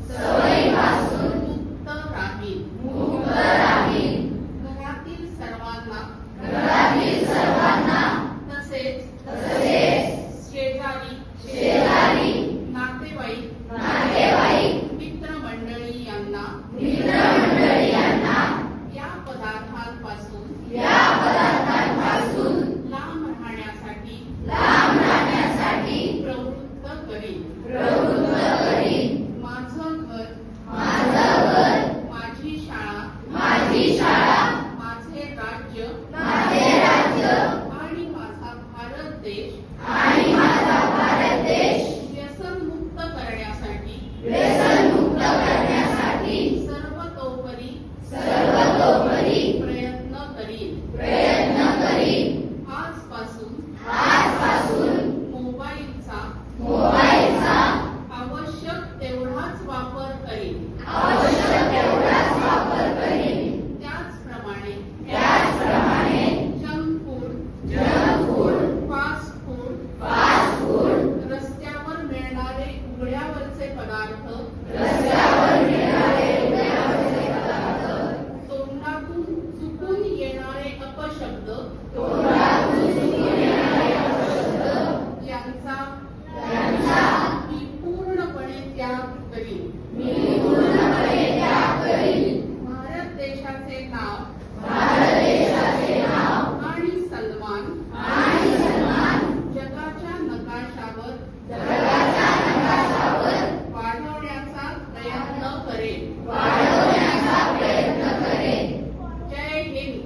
सवयीपासून मुक्त राहील. घरातील सर्वांना तसेच शेजारी नातेवाईक मित्रमंडळी यांना या पदार्थांपासून लांब राहण्यासाठी प्रवृत्त करेन. माझं घर, माझी शाळा, माझे राज्य आणि माझा भारत देश व्यसनमुक्त करण्यासाठी सर्वतोपरी प्रयत्न करीन. आजपासून मोबाईलचा आवश्यक तेवढाच वापर करीन. त्याचप्रमाणे जंक फूड, फास्ट फूड, रस्त्यावर मिळणारे उघड्यावरचे पदार्थ, तोंडातून चुकून येणारे अपशब्द यांचा मी पूर्णपणे त्याग करीन. भारत देशाचे नाव आणि सन्मान जगाच्या नकाशावर वाढवण्याचा प्रयत्न करेन. जय हिंद.